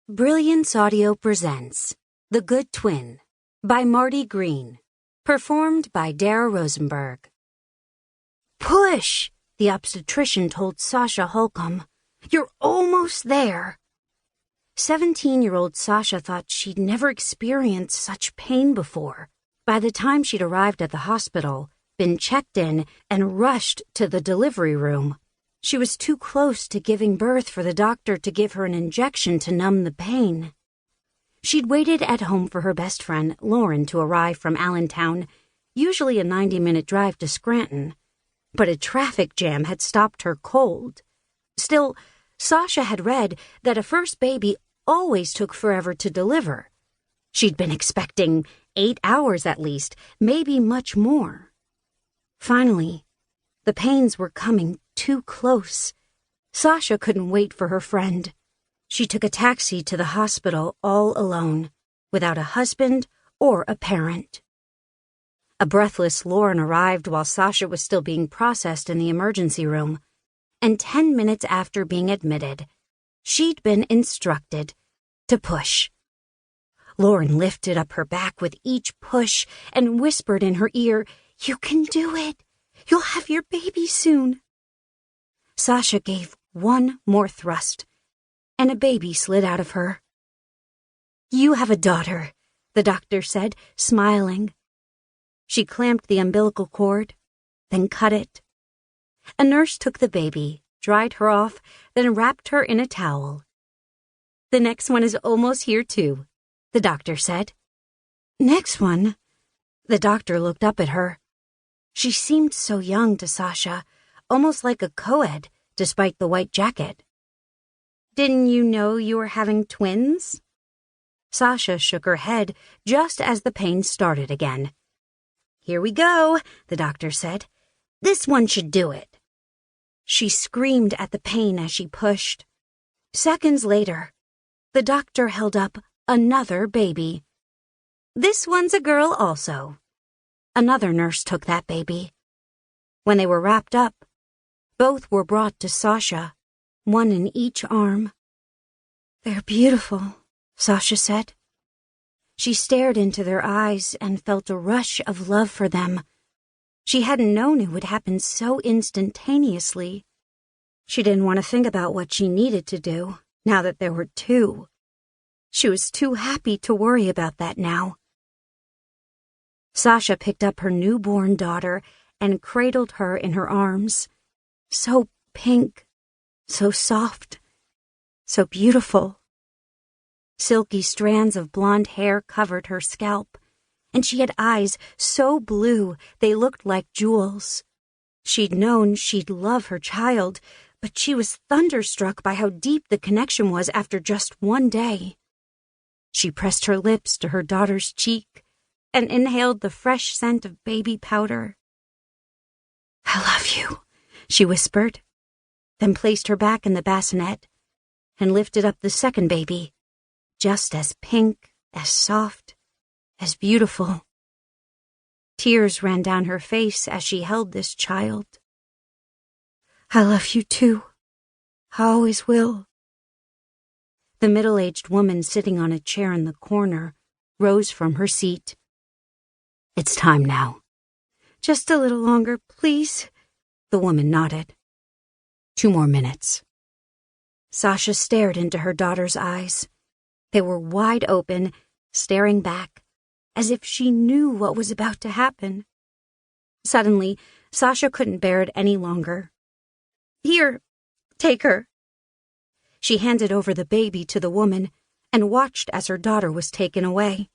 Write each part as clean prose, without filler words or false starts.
Brilliance Audio presents The Good Twin by Marti Green, performed by Dara Rosenberg. "Push," the obstetrician told Sasha Holcolm. "You're almost there." 17-year-old Sasha thought she'd never experienced such pain before. By the time she'd arrived at the hospital, been checked in, and rushed to the delivery room, she was too close to giving birth for the doctor to give her an injection to numb the pain. She'd waited at home for her best friend, Lauren, to arrive from Allentown, usually a 90-minute drive to Scranton. But a traffic jam had stopped her cold. Still, Sasha had read that a first baby always took forever to deliver. She'd been expecting 8 hours at least, maybe much more. Finally, the pains were coming too close. Sasha couldn't wait for her friend. She took a taxi to the hospital all alone, without a husband or a parent. A breathless Lauren arrived while Sasha was still being processed in the emergency room, and 10 minutes after being admitted, she'd been instructed to push. Lauren lifted up her back with each push and whispered in her ear, "You can do it. You'll have your baby soon." Sasha gave one more thrust, and a baby slid out of her. "You have a daughter," the doctor said, smiling. She clamped the umbilical cord, then cut it. A nurse took the baby, dried her off, then wrapped her in a towel. "The next one is almost here, too," the doctor said. "Next one?" The doctor looked up at her. She seemed so young to Sasha, almost like a co-ed, despite the white jacket. "Didn't you know you were having twins?" Sasha shook her head just as the pain started again. "Here we go," the doctor said. "This one should do it." She screamed at the pain as she pushed. Seconds later, the doctor held up another baby. "This one's a girl also." Another nurse took that baby. When they were wrapped up, both were brought to Sasha, one in each arm. "They're beautiful," Sasha said. She stared into their eyes and felt a rush of love for them. She hadn't known it would happen so instantaneously. She didn't want to think about what she needed to do, now that there were two. She was too happy to worry about that now. Sasha picked up her newborn daughter and cradled her in her arms. So pink, so soft, so beautiful. Silky strands of blonde hair covered her scalp, and she had eyes so blue they looked like jewels. She'd known she'd love her child, but she was thunderstruck by how deep the connection was after just one day. She pressed her lips to her daughter's cheek and inhaled the fresh scent of baby powder. "I love you," she whispered, then placed her back in the bassinet and lifted up the second baby, just as pink, as soft, as beautiful. Tears ran down her face as she held this child. "I love you too. I always will." The middle-aged woman sitting on a chair in the corner rose from her seat. "It's time now." "Just a little longer, please." The woman nodded. 2 more minutes. Sasha stared into her daughter's eyes. They were wide open, staring back, as if she knew what was about to happen. Suddenly, Sasha couldn't bear it any longer. "Here, take her." She handed over the baby to the woman and watched as her daughter was taken away.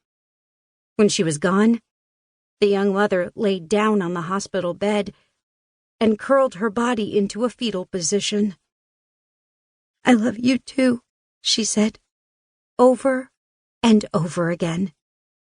When she was gone, the young mother laid down on the hospital bed and curled her body into a fetal position. "I love you too," she said, over and over again.